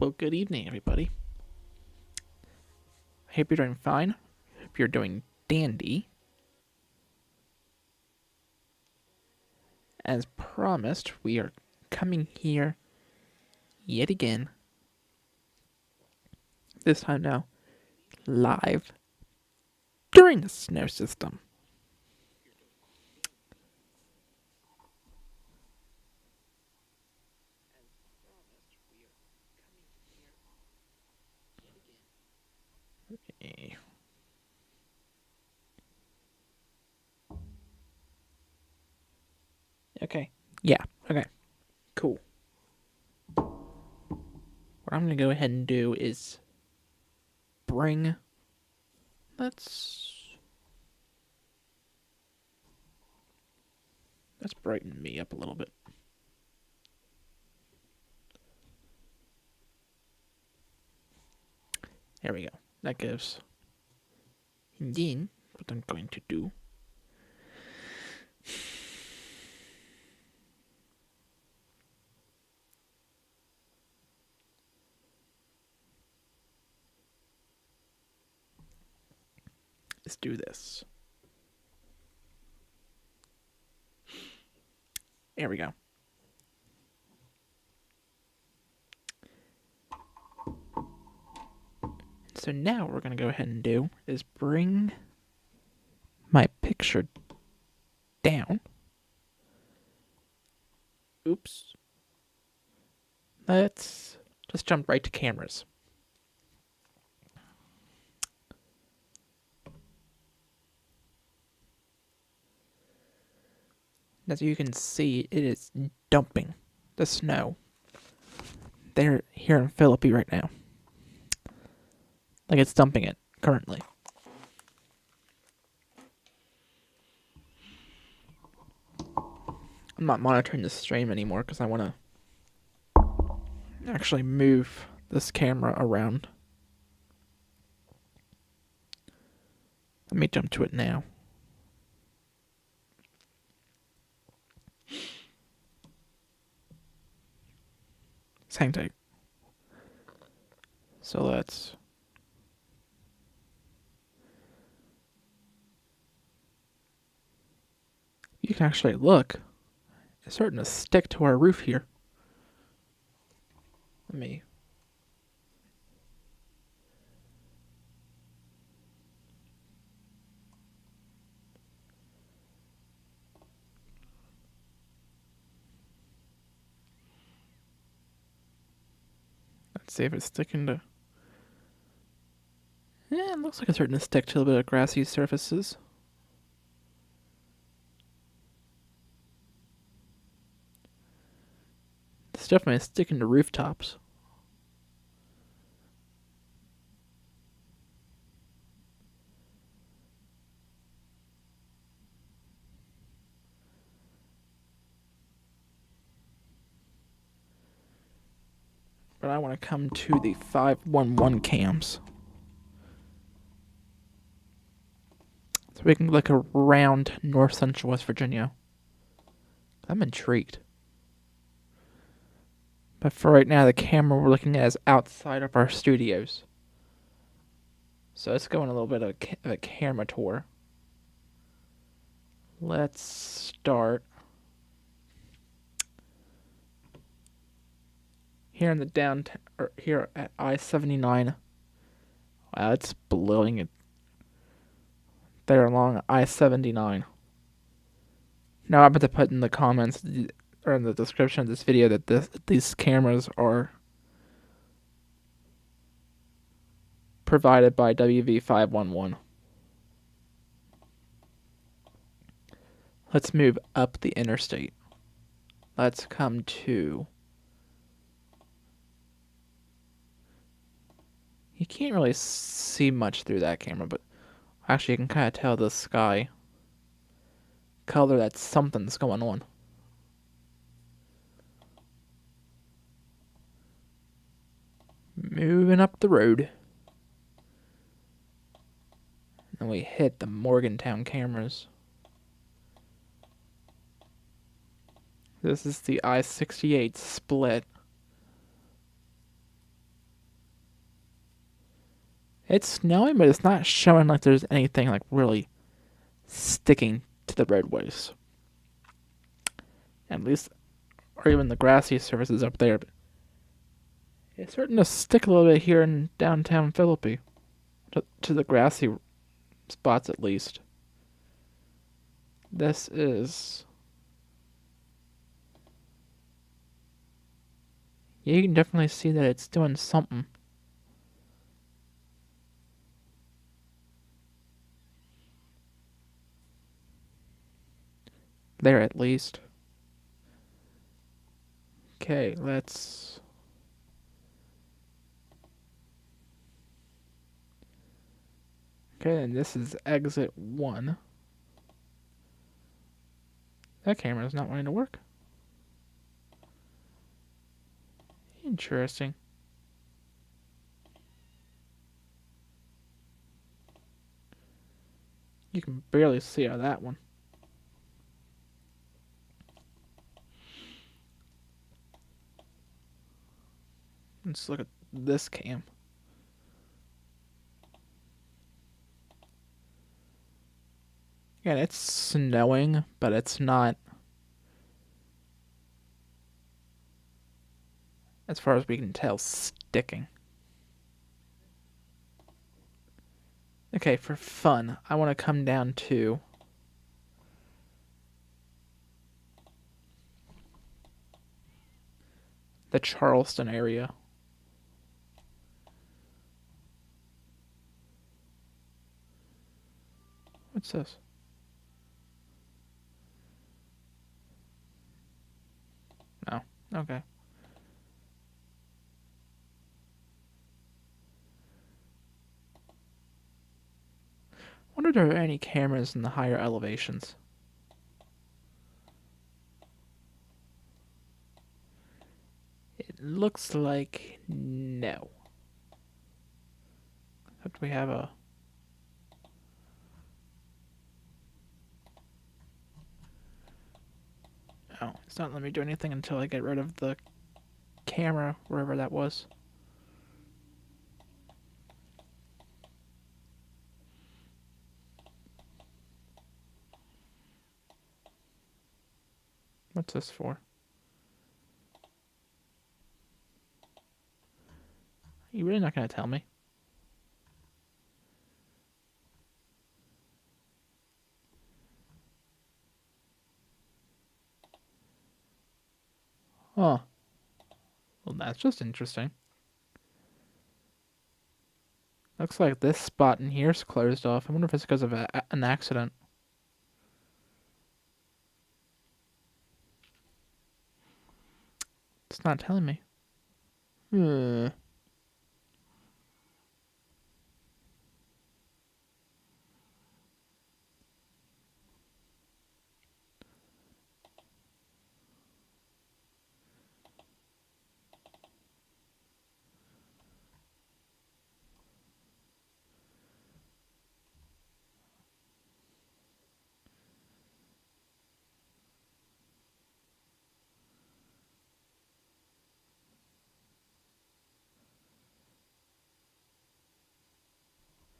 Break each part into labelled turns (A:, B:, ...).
A: Well, good evening, everybody. I hope you're doing fine. Hope you're doing dandy. As promised, we are coming here yet again. This time now, live during the snow system. Okay. Okay. Yeah. Okay. Cool. What I'm going to go ahead and do is bring... Let's brighten me up a little bit. There we go. That gives... And then, what I'm going to do... Let's do this. There we go. So now what we're going to go ahead and do is bring my picture down. Oops. Let's just jump right to cameras. As you can see, it is dumping the snow. They're here in Philippi right now. Like it's dumping it currently. I'm not monitoring the stream anymore because I want to actually move this camera around. Let me jump to it now. Hang tight. So let's... You can actually look. It's starting to stick to our roof here. Let me... Let's see if it's sticking to... Yeah, it looks like it's starting to stick to a little bit of grassy surfaces. It's definitely sticking to rooftops. But I want to come to the 511 cams. So we can look around north central West Virginia. I'm intrigued. But for right now, the camera we're looking at is outside of our studios. So let's go on a little bit of a camera tour. Let's start here in the downtown, or here at I-79. Wow, it's blowing it there along I-79. Now I'm about to put in the comments or in the description of this video that these cameras are provided by WV511. Let's move up the interstate. Let's come to... You can't really see much through that camera, but actually you can kind of tell the sky color that something's going on. Moving up the road. And we hit the Morgantown cameras. This is the I-68 split. It's snowing, but it's not showing like there's anything like really sticking to the roadways. At least, or even the grassy surfaces up there. But it's starting to stick a little bit here in downtown Philippi, to the grassy spots at least. This is. Yeah, you can definitely see that it's doing something. There at least. Okay, let's. Okay, and this is exit 1. That camera is not wanting to work. Interesting. You can barely see out of that one. Let's look at this cam. Yeah, it's snowing, but it's not, as far as we can tell, sticking. Okay, for fun, I want to come down to the Charleston area. What's this? No. Okay. Wonder if there are any cameras in the higher elevations. It looks like no. Except we have a. Oh, it's not letting me do anything until I get rid of the camera, wherever that was. What's this for? Are you really not going to tell me? Huh. Well, that's just interesting. Looks like this spot in here's closed off. I wonder if it's because of an accident. It's not telling me.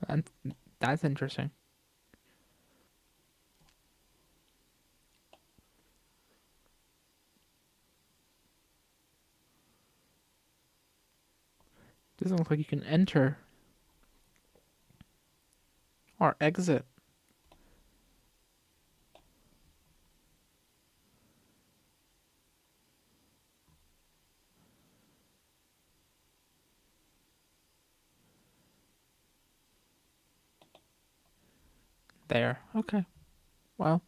A: And that's interesting. Doesn't look like you can enter or exit. There. Okay. Well.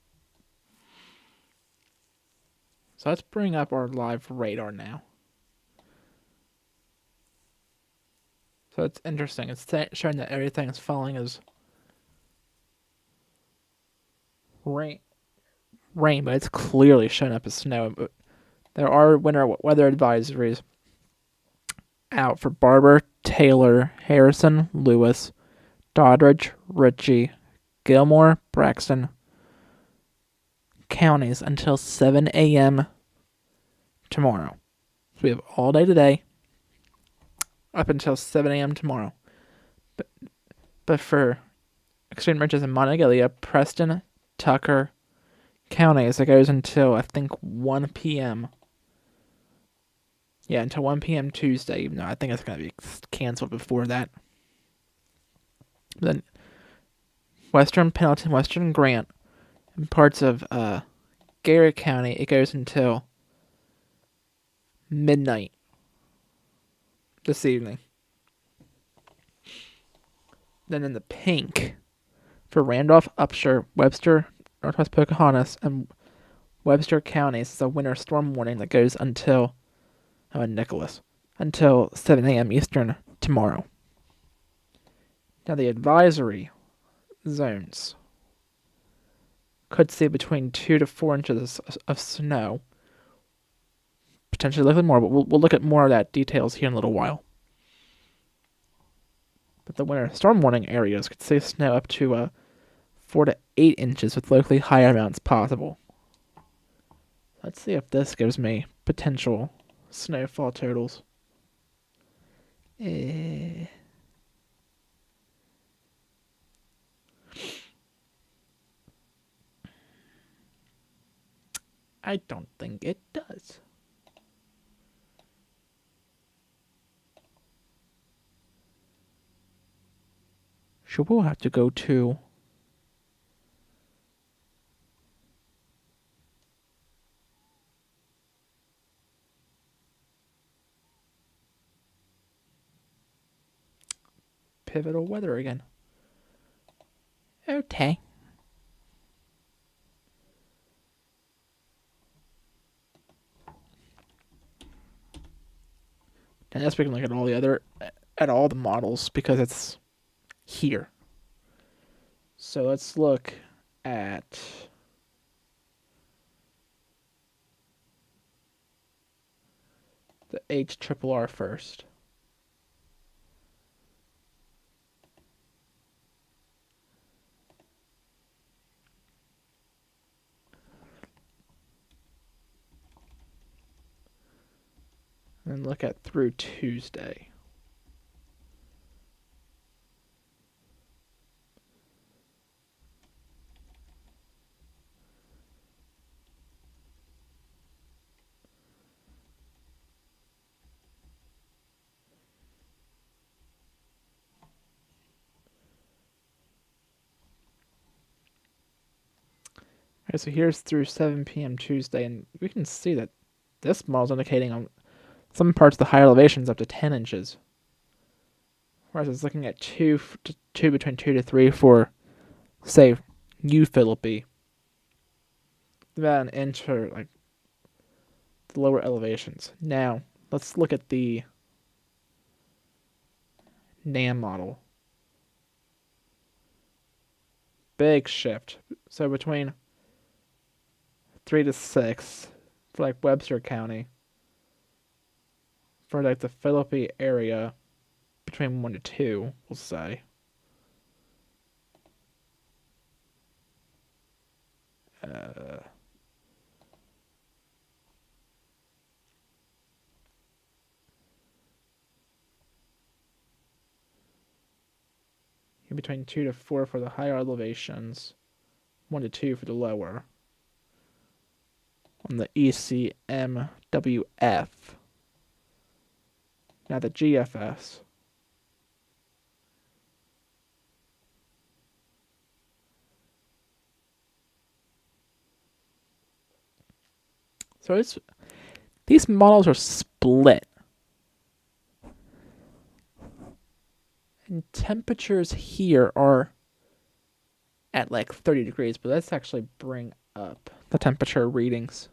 A: So let's bring up our live radar now. So it's interesting. It's showing that everything is falling as rain, but it's clearly showing up as snow. But there are winter weather advisories out for Barber, Taylor, Harrison, Lewis, Doddridge, Ritchie, Gilmore, Braxton counties until 7 a.m. tomorrow. So we have all day today up until 7 a.m. tomorrow. But But for extreme ranges in Monongalia, Preston, Tucker counties, it goes until I think 1 p.m. Yeah, until 1 p.m. Tuesday, even though I think it's going to be canceled before that. Then Western Pendleton, Western Grant, and parts of Garrett County, it goes until midnight this evening. Then in the pink, for Randolph, Upshur, Webster, Northwest Pocahontas, and Webster counties, it's a winter storm warning that goes until Nicholas, until 7 a.m. Eastern tomorrow. Now the advisory zones could see between 2 to 4 inches of snow, potentially a little more, but we'll look at more of that details here in a little while. But the winter storm warning areas could see snow up to 4 to 8 inches with locally higher amounts possible. Let's see if this gives me potential snowfall totals. I don't think it does. So we'll have to go to pivotal weather again. Okay. And yes, we can look at all the models because it's here. So let's look at the HRRR first. And look at through Tuesday. Okay, so here's through 7 p.m. Tuesday, and we can see that this model's indicating on some parts of the higher elevations up to 10 inches. Whereas it's looking at between 2 to 3 for, say, Philippi. About an inch for, like, the lower elevations. Now, let's look at the NAM model. Big shift. So between 3 to 6 for, like, Webster County. For, like, the Philippi area, between 1 to 2, we'll say. Between 2 to 4 for the higher elevations, 1 to 2 for the lower. On the ECMWF. Now the GFS. So these models are split. And temperatures here are at like 30 degrees, but let's actually bring up the temperature readings.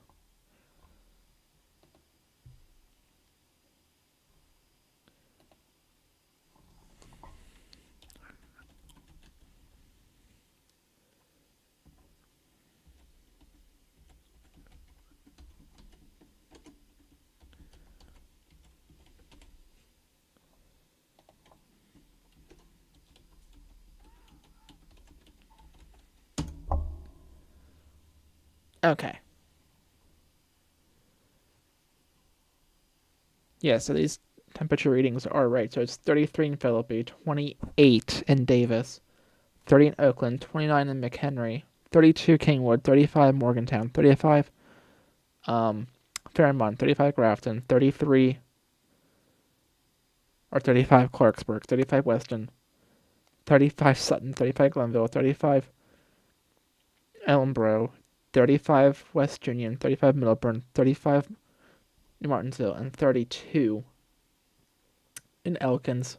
A: Okay. Yeah, so these temperature readings are right. So it's 33 in Philippi, 28 in Davis, 30 in Oakland, 29 in McHenry, 32 Kingwood, 35 Morgantown, 35 Fairmont, 35 Grafton, 35 Clarksburg, 35 Weston, 35 Sutton, 35 Glenville, 35 Elmbro, 35 West Union, 35 Middleburn, 35 New Martinsville, and 32 in Elkins,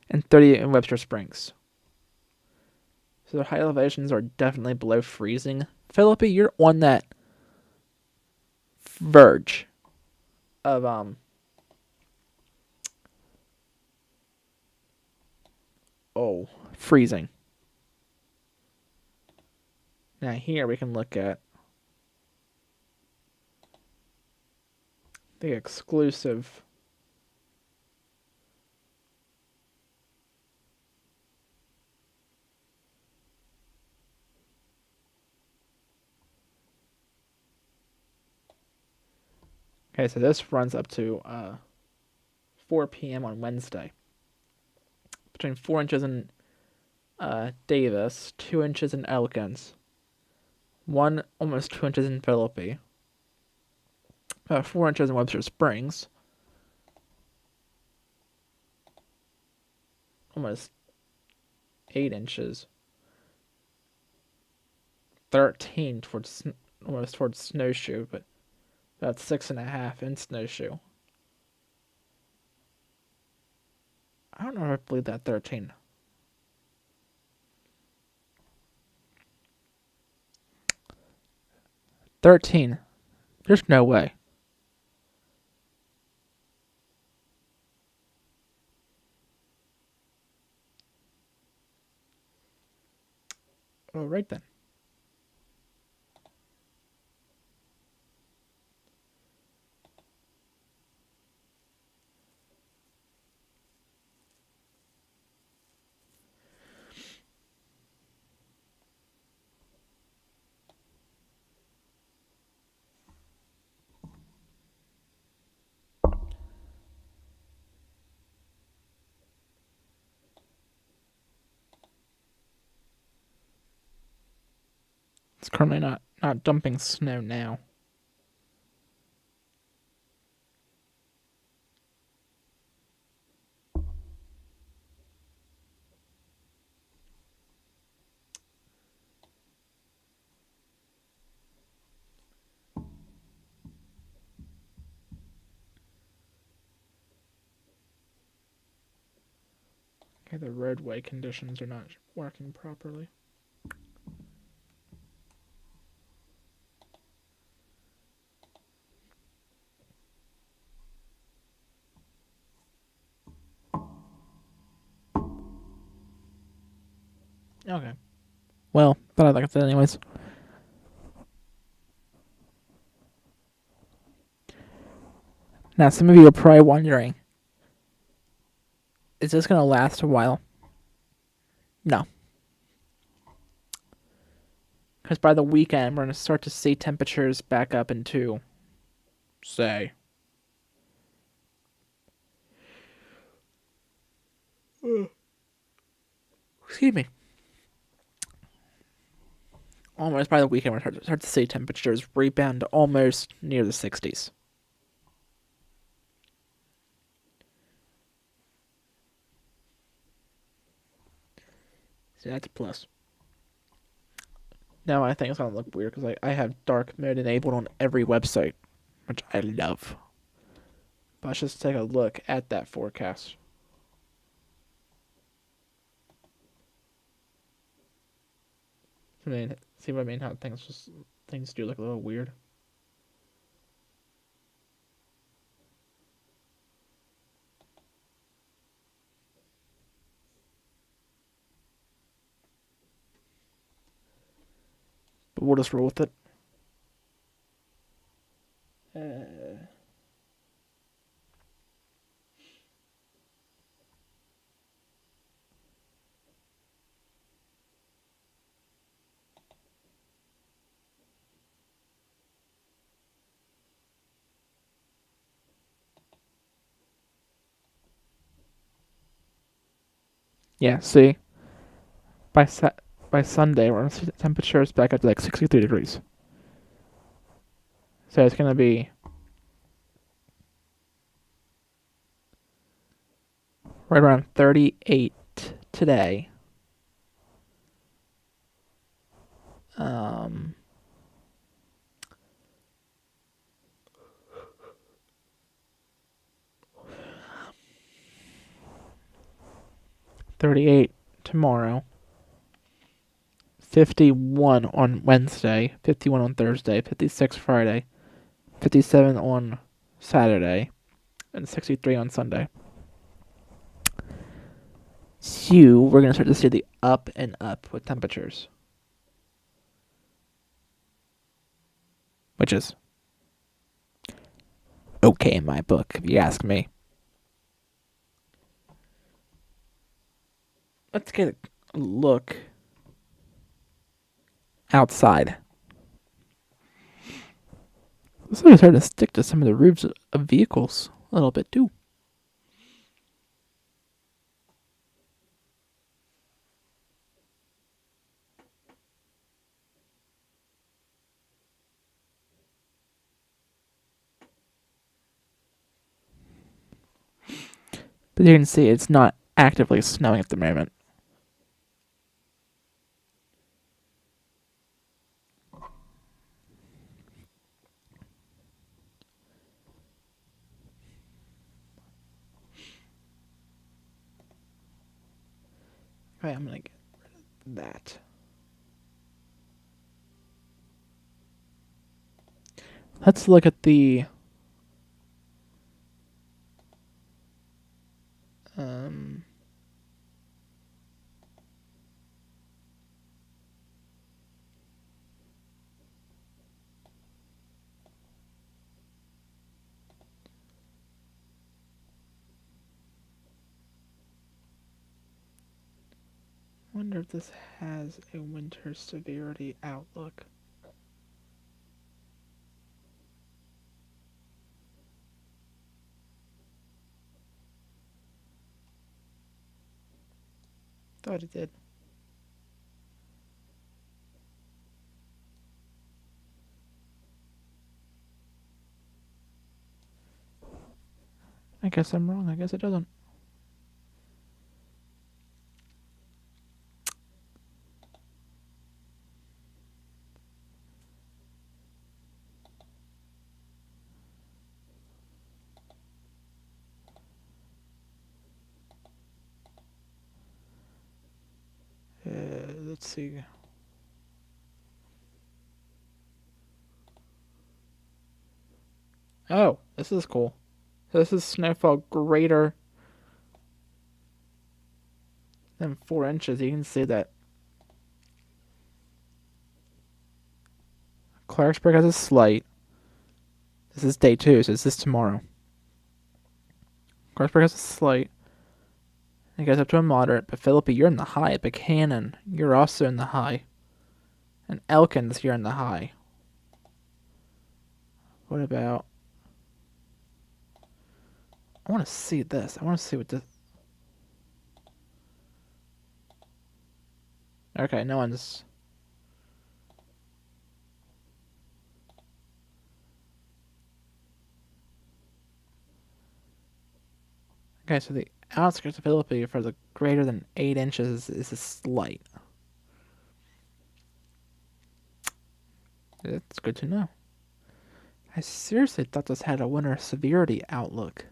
A: and 30 in Webster Springs. So the high elevations are definitely below freezing. Philippi, you're on that verge of freezing. Now here we can look at the exclusive Okay, so this runs up to 4 p.m. on Wednesday. Between 4 inches in Davis, 2 inches in Elkins, almost 2 inches in Philippi, 4 inches in Webster Springs, almost 8 inches, 13 almost towards Snowshoe, but about 6.5 in Snowshoe. I don't know if I believe that 13. There's no way. All right then. It's currently not dumping snow now. Okay, the roadway conditions are not working properly. Okay. Well, but I like that anyways. Now, some of you are probably wondering, is this going to last a while? No. Because by the weekend, we're going to start to see temperatures back up into, say, excuse me. Almost by the weekend, we're going to start to see temperatures rebound to almost near the 60s. So that's a plus. Now I think it's going to look weird because I have dark mode enabled on every website, which I love. But let's just take a look at that forecast. I mean, see what I mean? How things do look a little weird. But we'll just roll with it. Yeah, see, by by Sunday we're gonna see the temperatures back up to like 63 degrees. So it's gonna be right around 38 today. 38 tomorrow. 51 on Wednesday. 51 on Thursday. 56 Friday. 57 on Saturday. And 63 on Sunday. So we're gonna start to see the up and up with temperatures, which is okay in my book, if you ask me. Let's get a look outside. This is starting to stick to some of the roofs of vehicles a little bit too. But you can see it's not actively snowing at the moment. Okay, I'm gonna get rid of that. Let's look at the wonder if this has a winter severity outlook. Thought it did. I guess I'm wrong. I guess it doesn't. Let's see. Oh, this is cool. So this is snowfall greater than 4 inches. You can see that Clarksburg has a slight. This is day 2, so this is tomorrow. Clarksburg has a slight. It goes up to a moderate, but Philippi, you're in the high. Buchanan, you're also in the high. And Elkins, you're in the high. What about... I want to see this. I want to see what this... Okay, no one's... Okay, so the outskirts of Philippi for the greater than 8 inches is a slight. That's good to know. I seriously thought this had a winter severity outlook.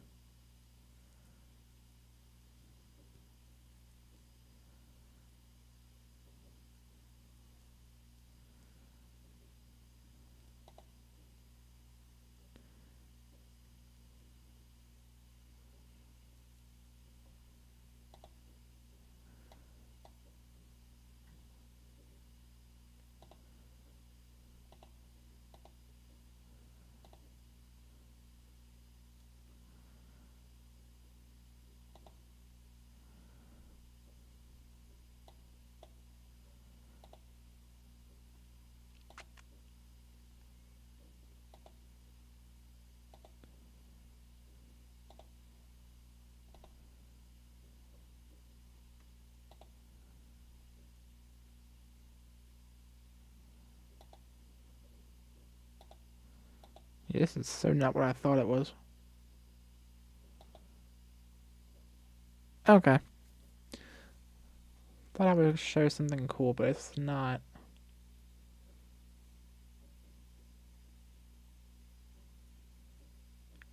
A: Yeah, this is so not what I thought it was. Okay. Thought I would show something cool, but it's not.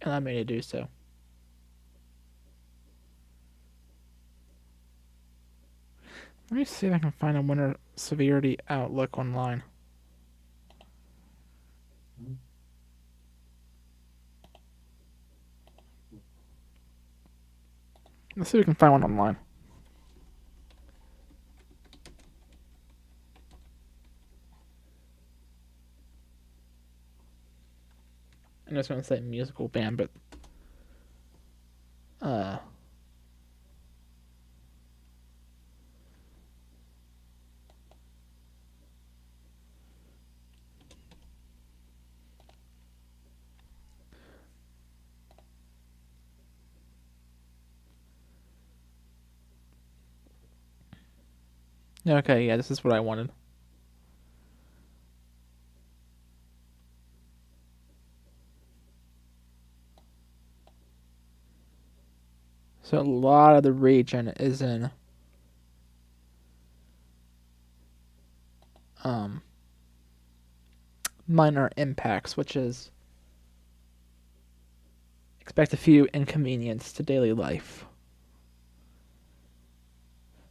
A: Allow me to do so. Let me see if I can find a winter severity outlook online. Let's see if we can find one online. I'm just gonna say musical band, but okay, yeah, this is what I wanted. So a lot of the region is in minor impacts, which is expect a few inconvenience to daily life.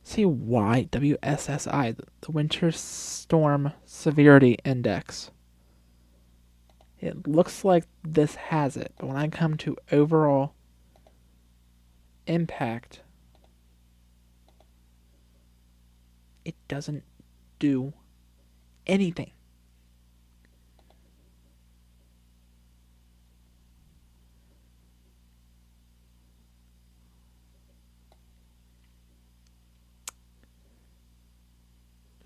A: See why WSSI, the Winter Storm Severity Index. It looks like this has it, but when I come to overall impact, it doesn't do anything.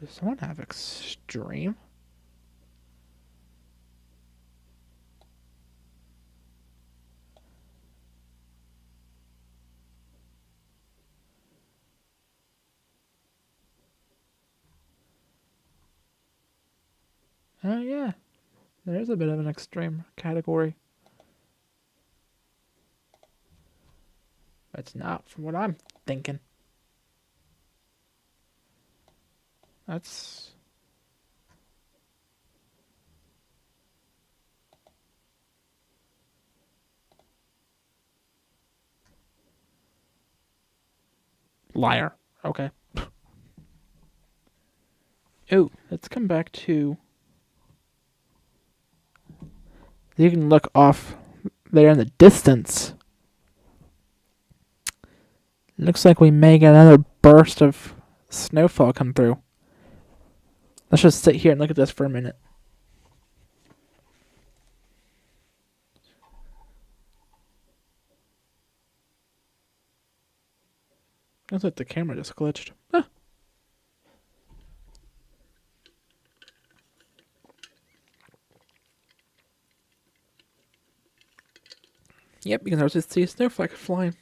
A: Does someone have extreme? Oh, yeah. There's a bit of an extreme category. But it's not from what I'm thinking. That's... liar. Okay. Oh, let's come back to... You can look off there in the distance. Looks like we may get another burst of snowfall come through. Let's just sit here and look at this for a minute. Looks like the camera just glitched. Huh. Yep, you can also see a snowflake flying.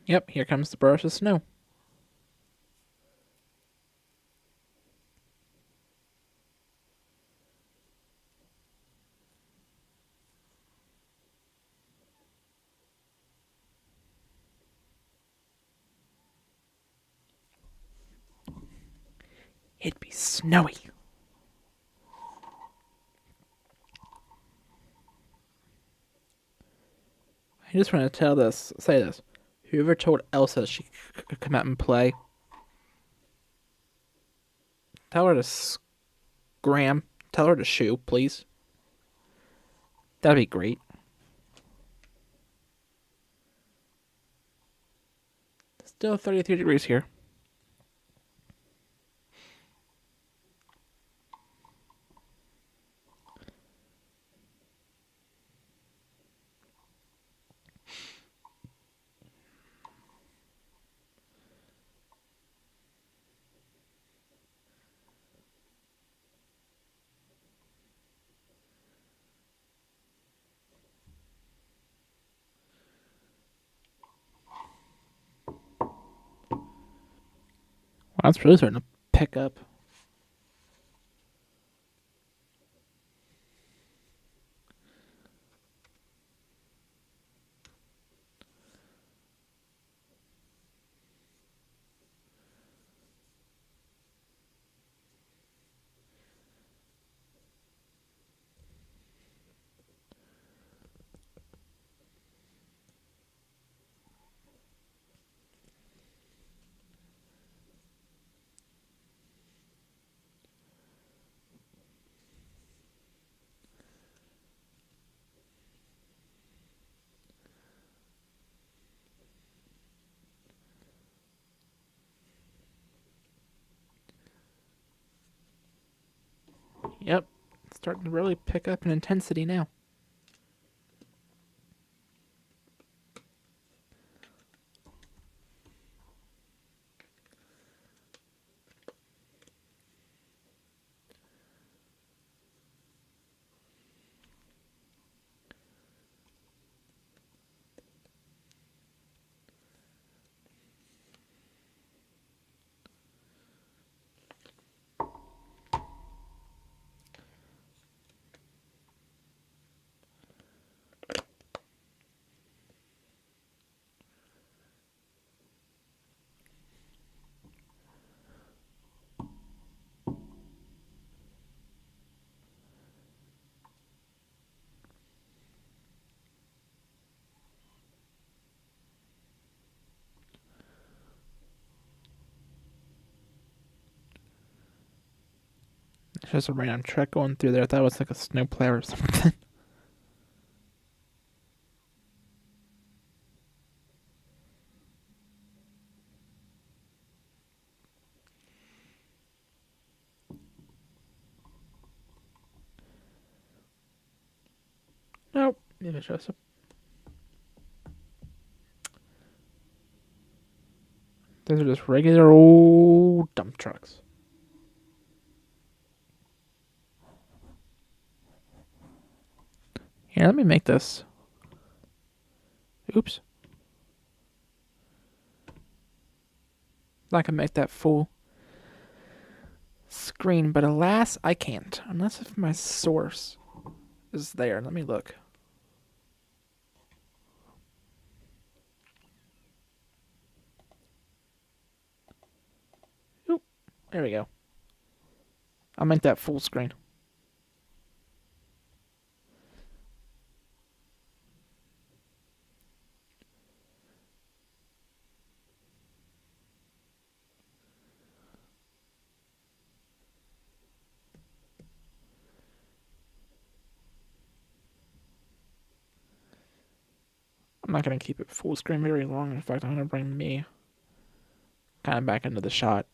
A: Yep, here comes the burst of snow. It'd be snowy. I just want to say this. Whoever told Elsa she could come out and play, tell her to scram. Tell her to shoo, please. That'd be great. Still 33 degrees here. That's really starting to pick up. Yep, it's starting to really pick up in intensity now. There's just a random truck going through there. I thought it was like a snowplow or something. Nope, maybe it's just a... Those are just regular old dump trucks. Here, let me make this. Oops. I can make that full screen, but alas, I can't. Unless if my source is there. Let me look. Oop. There we go. I'll make that full screen. I'm not going to keep it full screen very long. In fact, I'm going to bring me kind of back into the shot.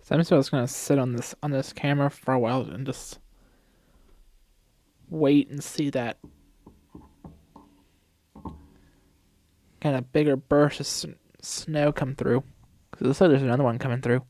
A: So I'm just gonna sit on this camera for a while and just wait and see that kind of bigger burst of snow come through. Because it looks like there's another one coming through.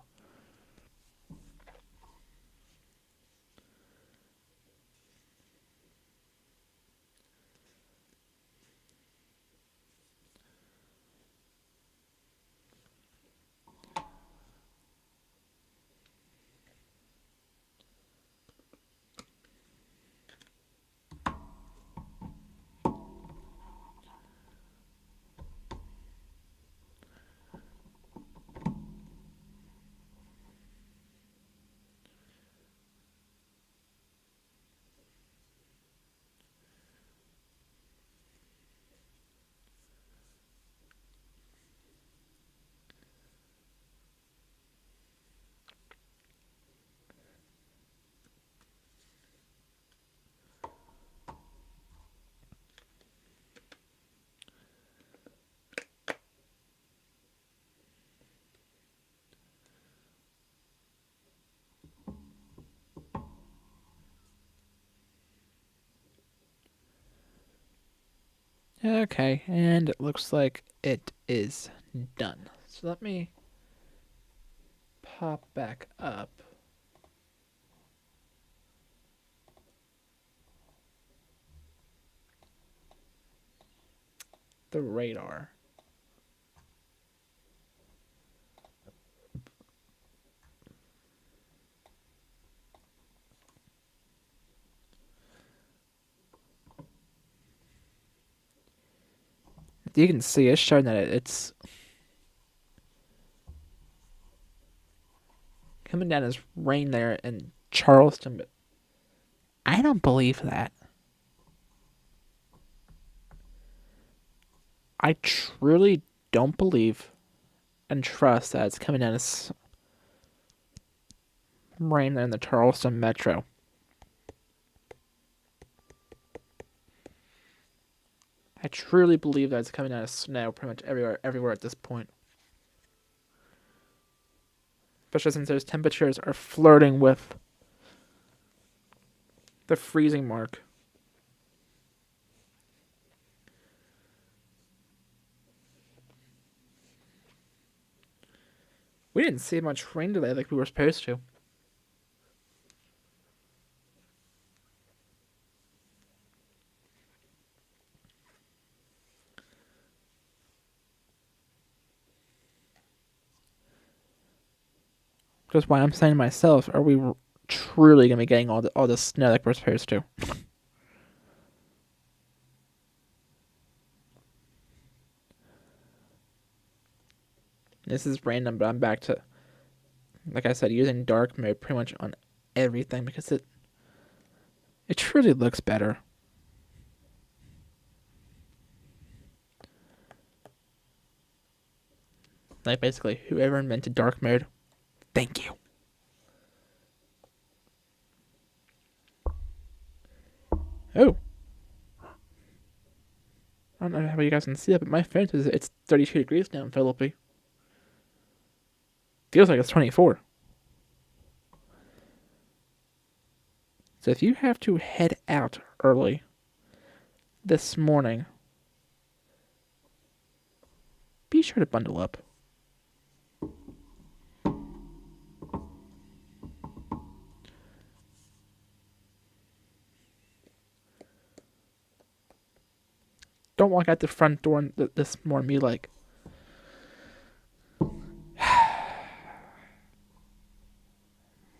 A: Okay, and it looks like it is done. So let me pop back up the radar. You can see it's showing that it's coming down as rain there in Charleston, but I don't believe that. I truly don't believe and trust that it's coming down as rain there in the Charleston metro. I truly believe that it's coming down as snow pretty much everywhere at this point. Especially since those temperatures are flirting with the freezing mark. We didn't see much rain today like we were supposed to. Just why I'm saying to myself, are we truly gonna be getting all the snow like we're supposed to? This is random, but I'm back to, like I said, using dark mode pretty much on everything because it truly looks better. Like basically whoever invented dark mode, thank you. Oh. I don't know how you guys can see it, but my phone says it's 32 degrees now in Philippi. Feels like it's 24. So if you have to head out early this morning, be sure to bundle up. Don't walk out the front door this morning and be like,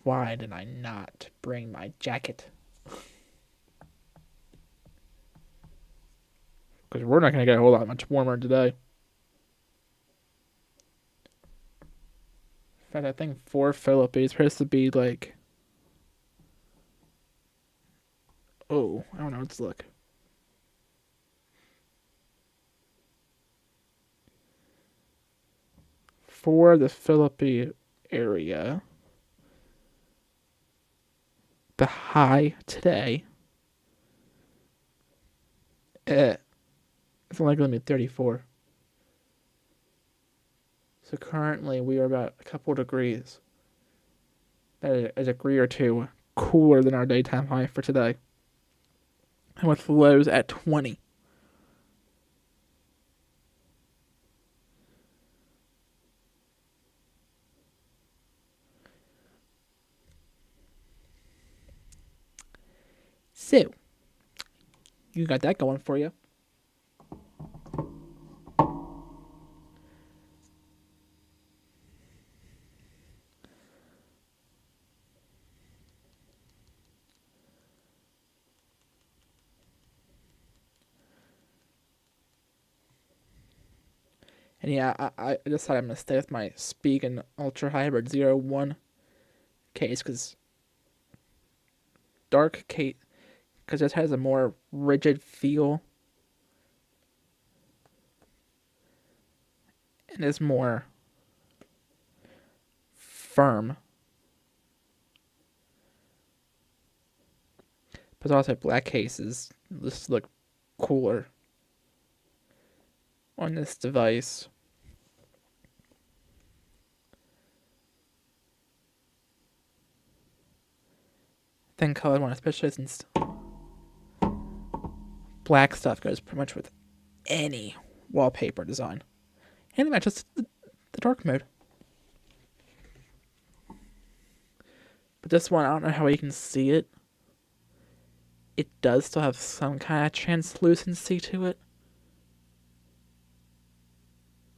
A: why did I not bring my jacket? Because we're not going to get a whole lot much warmer today. In fact, I think for Philippi, it's supposed to be like, oh, I don't know, let's look. For the Philippi area, the high today, it's only going to be 34. So currently we are about a couple degrees, a degree or two cooler than our daytime high for today. And with lows at 20. So, you got that going for you. And yeah, I decided I'm going to stay with my Spigen Ultra Hybrid 01 case because dark case, because it has a more rigid feel and is more firm. But also black cases just look cooler on this device. Than colored one, especially since black stuff goes pretty much with any wallpaper design. And it matches the dark mode. But this one, I don't know how you can see it. It does still have some kind of translucency to it.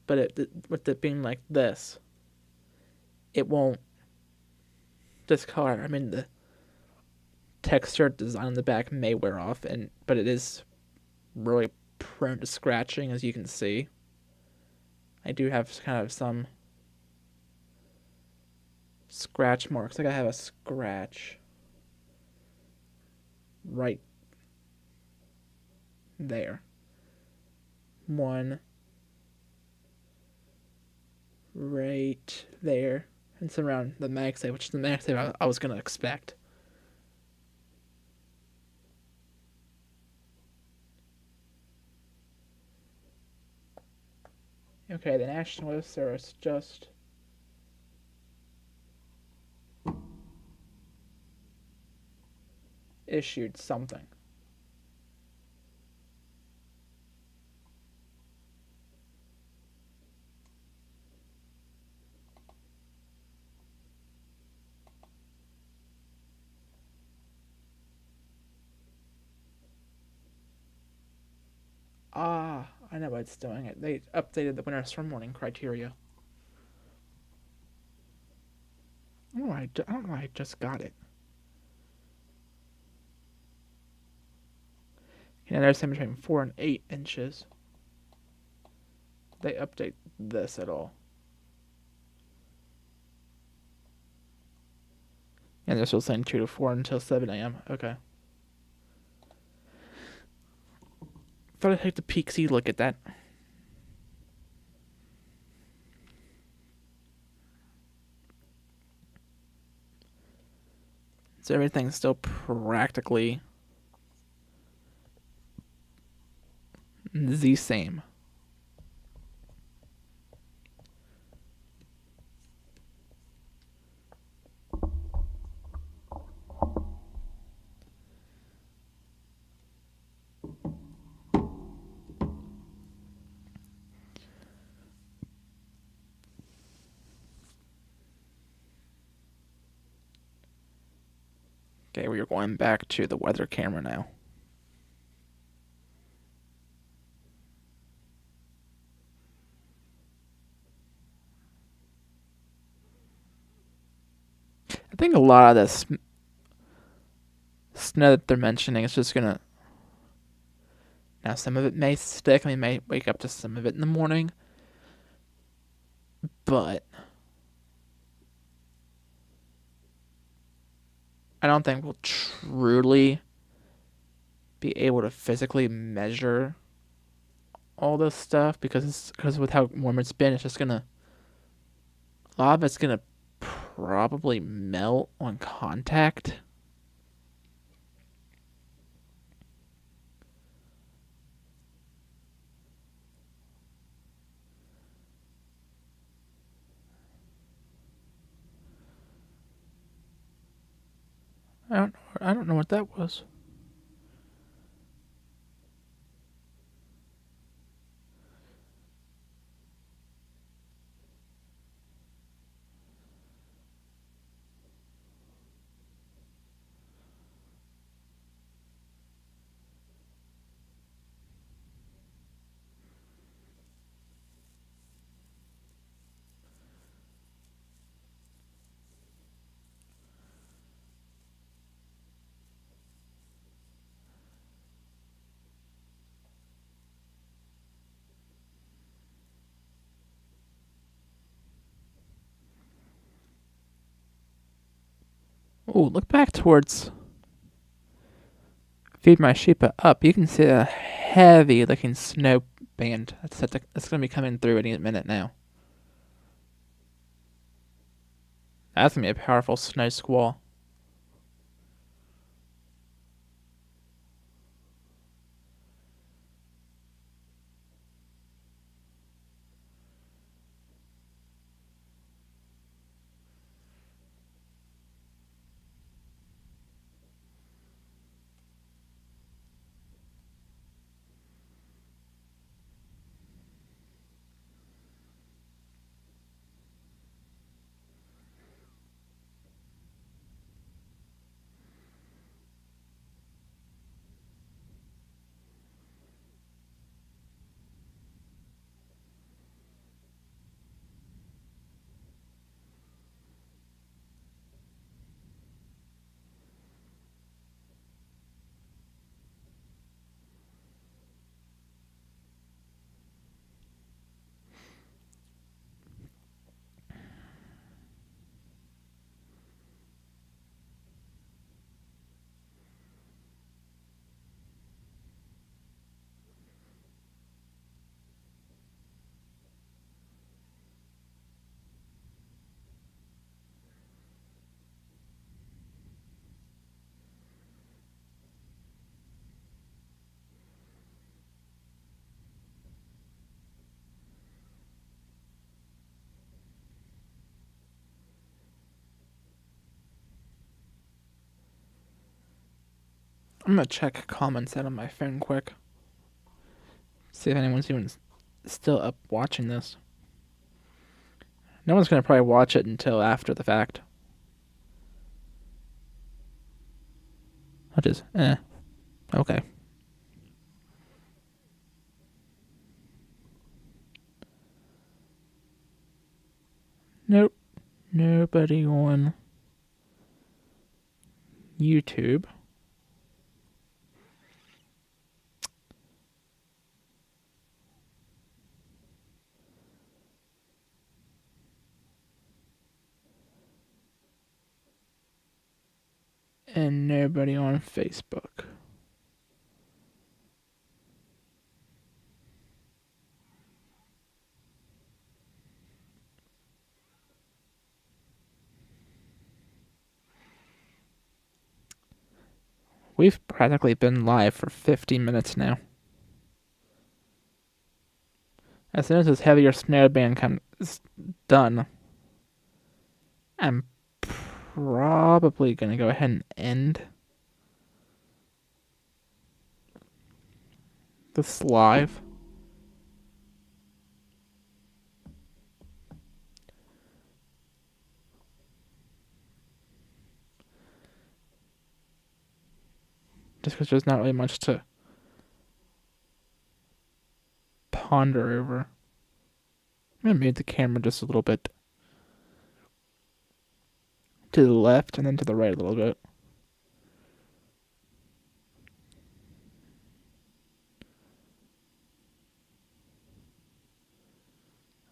A: But with it being like this, it won't discolor. I mean, the texture design on the back may wear off, but it is really prone to scratching, as you can see. I do have kind of some scratch marks. Like I have a scratch right there. One right there. And some around the MagSafe, which is the MagSafe I was going to expect. Okay, the National Weather Service just issued something. Ah, I know why it's doing it. They updated the winter storm warning criteria. I don't know why I just got it. Yeah, there's in between 4 and 8 inches. They update this at all. And they're still saying 2 to 4 until 7 a.m. Okay. Thought I'd take the peek-see look at that. So everything's still practically the same. Okay, we are going back to the weather camera now. I think a lot of this snow that they're mentioning is just gonna... Now, some of it may stick, and we may wake up to some of it in the morning, but I don't think we'll truly be able to physically measure all this stuff because with how warm it's been, it's just gonna... A lot of it's gonna probably melt on contact. I don't know what that was. Oh, look back towards Feed My Sheep up. You can see a heavy looking snow band that's going to be coming through any minute now. That's going to be a powerful snow squall. I'm gonna check comments out on my phone quick. See if anyone's even still up watching this. No one's gonna probably watch it until after the fact. I'll just, okay. Nope. Nobody on YouTube. And nobody on Facebook. We've practically been live for 50 minutes now. As soon as this heavier snow band comes done, I'm probably gonna go ahead and end this live. Just because there's not really much to ponder over. I'm gonna move the camera just a little bit to the left and then to the right a little bit.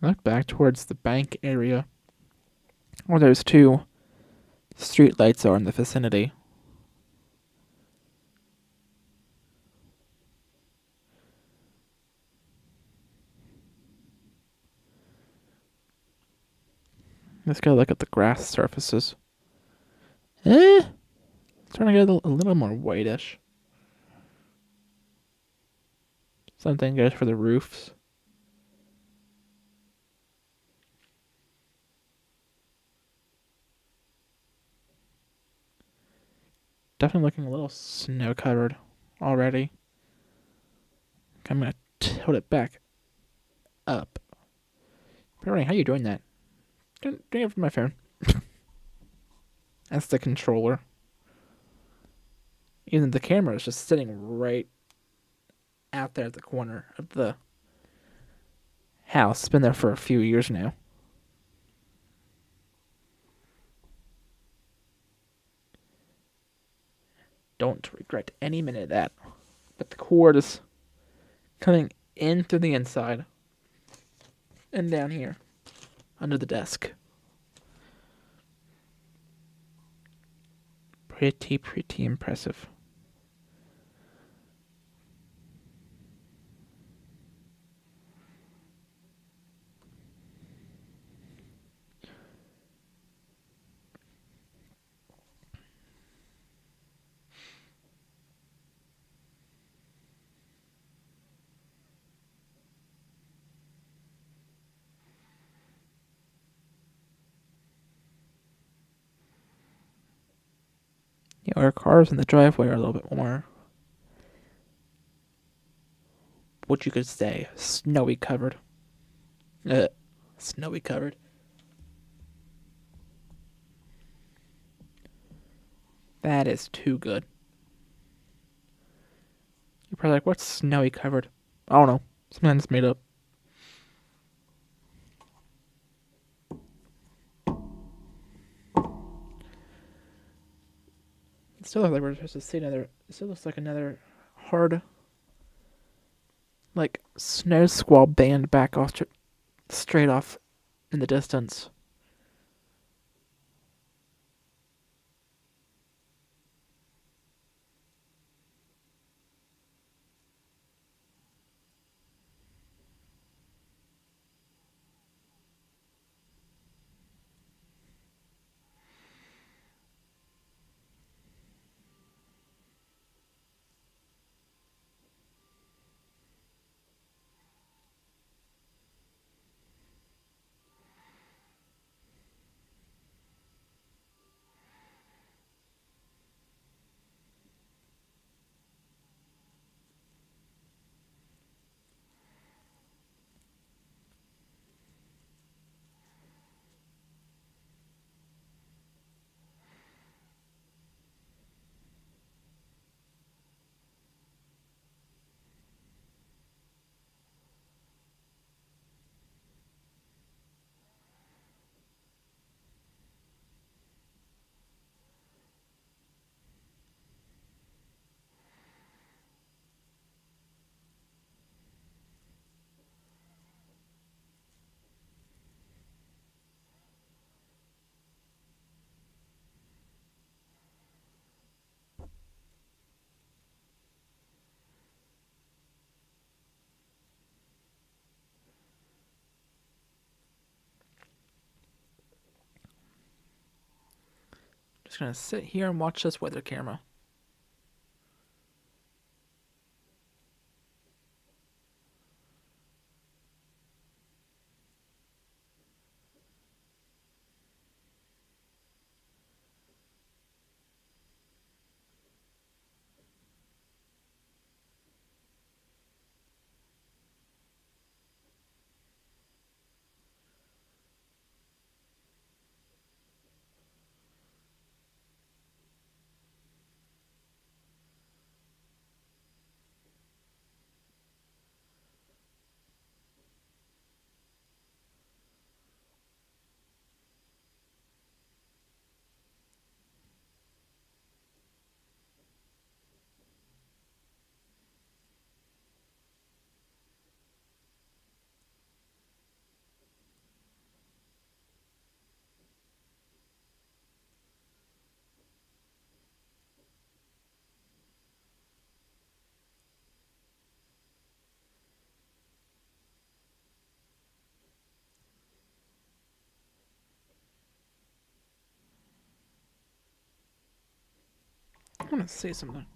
A: Look back towards the bank area where those two street lights are in the vicinity. Let's go look at the grass surfaces. It's starting to get a little more whitish. Something goes for the roofs. Definitely looking a little snow covered already. I'm gonna tilt it back up. Barry, how are you doing that? Doing it from my phone. That's the controller. Even the camera is just sitting right out there at the corner of the house. It's been there for a few years now. Don't regret any minute of that. But the cord is coming in through the inside and down here under the desk. Pretty impressive. Yeah, our cars in the driveway are a little bit more, what you could say, snowy covered. Snowy covered. That is too good. You're probably like, what's snowy covered? I don't know. Something that's made up. It still looks like we're supposed to see another. It still looks like another hard, like, snow squall band back off straight off in the distance. Just gonna sit here and watch this weather camera. I want to say something.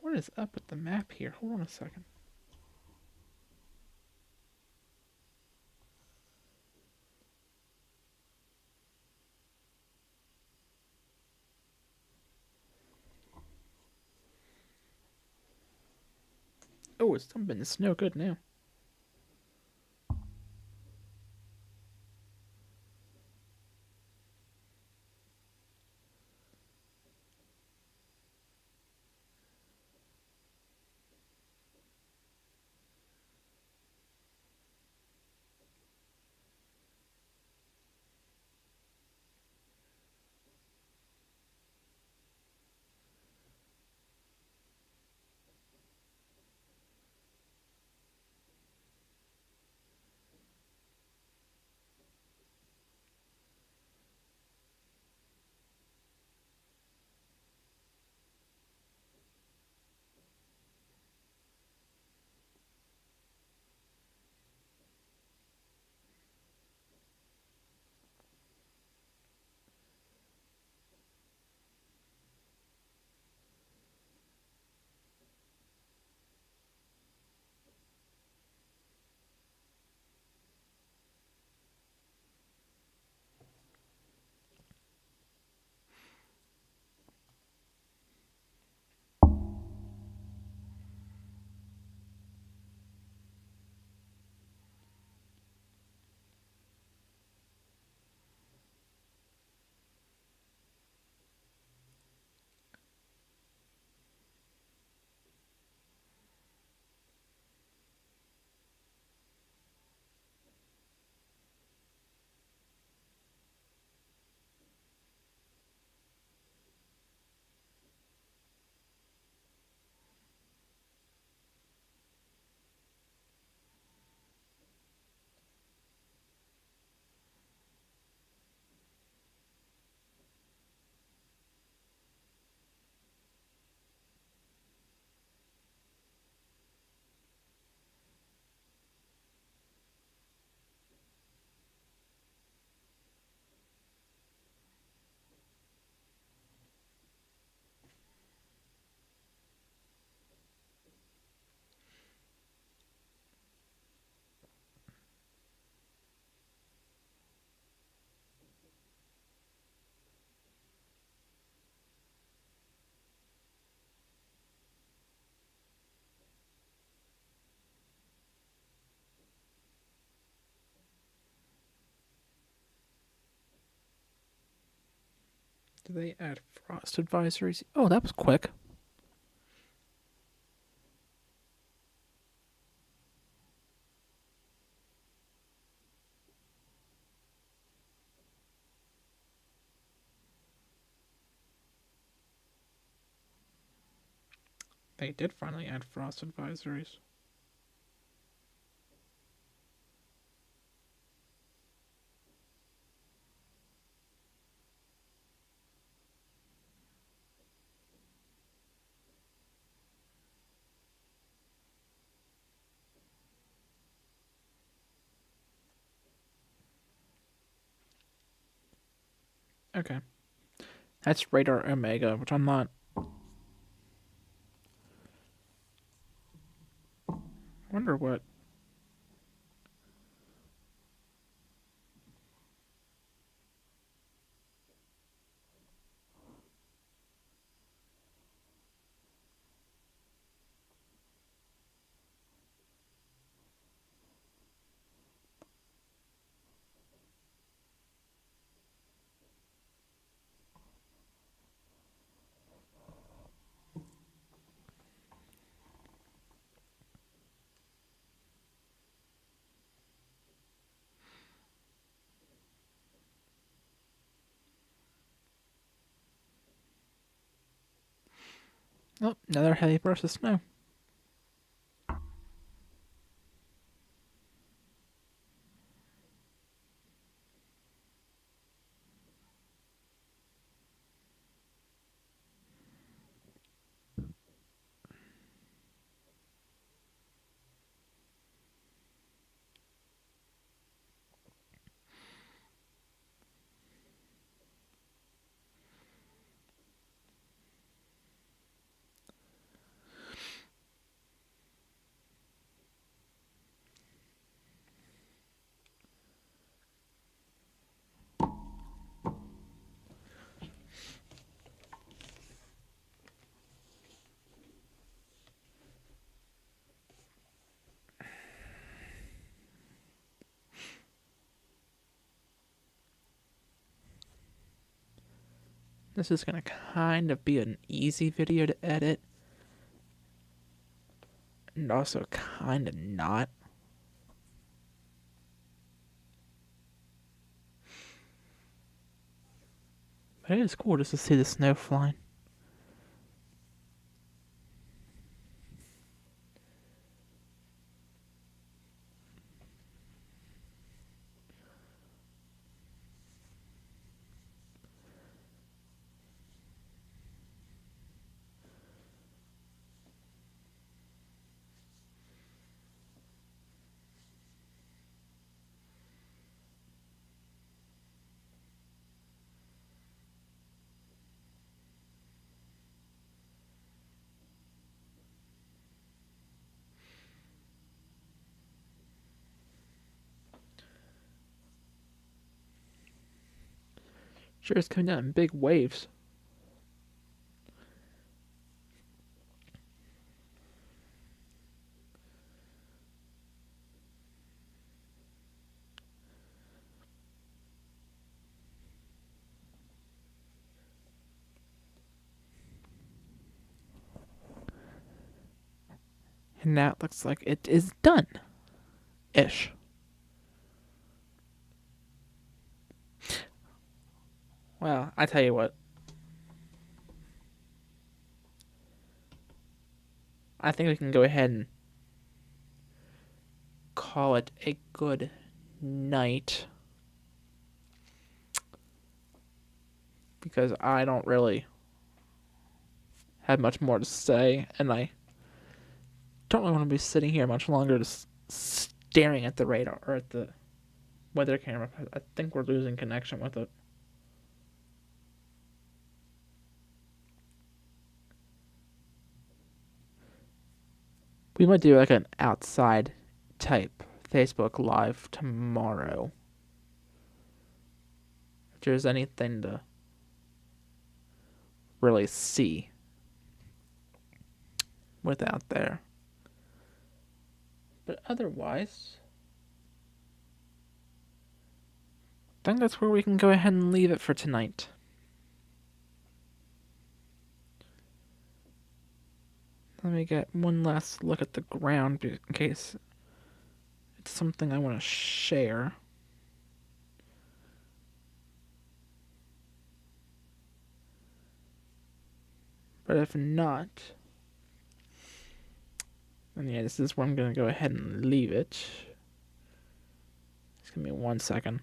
A: What is up with the map here? Hold on a second. Oh, it's dumping the snow good now. Do they add frost advisories? Oh, that was quick. They did finally add frost advisories. Okay. That's radar Omega, which I'm not. Wonder what. Oh, another heavy burst of snow. This is gonna kind of be an easy video to edit. And also kind of not. But it is cool just to see the snow flying. Sure, it's coming down in big waves. And now it looks like it is done. Ish. Well, I tell you what. I think we can go ahead and call it a good night. Because I don't really have much more to say, and I don't really want to be sitting here much longer just staring at the radar or at the weather camera. I think we're losing connection with it. We might do like an outside type Facebook Live tomorrow. If there's anything to really see without there. But otherwise, I think that's where we can go ahead and leave it for tonight. let me get one last look at the ground in case it's something I want to share. But if not, then yeah, this is where I'm going to go ahead and leave it. Just give me 1 second.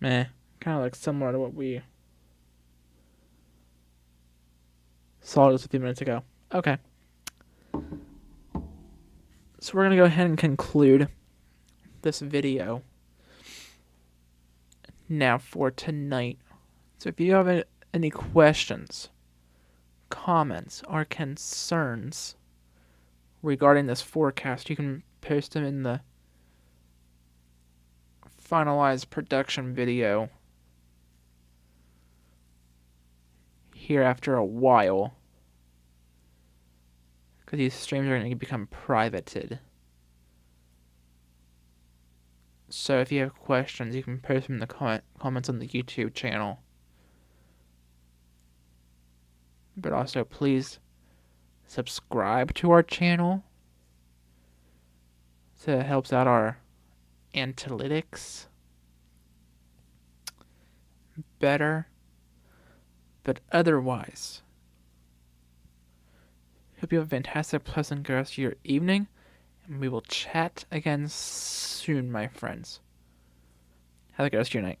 A: Meh, kind of like similar to what we saw just a few minutes ago. Okay. So we're going to go ahead and conclude this video now for tonight. So if you have any questions, comments, or concerns regarding this forecast, you can post them in the finalized production video here after a while, because these streams are going to become privated. So if you have questions, you can post them in the comments on the YouTube channel. But also, please subscribe to our channel, so it helps out our analytics better. But otherwise, hope you have a fantastic, pleasant rest of your evening, and we will chat again soon, my friends. Have a good rest of your night.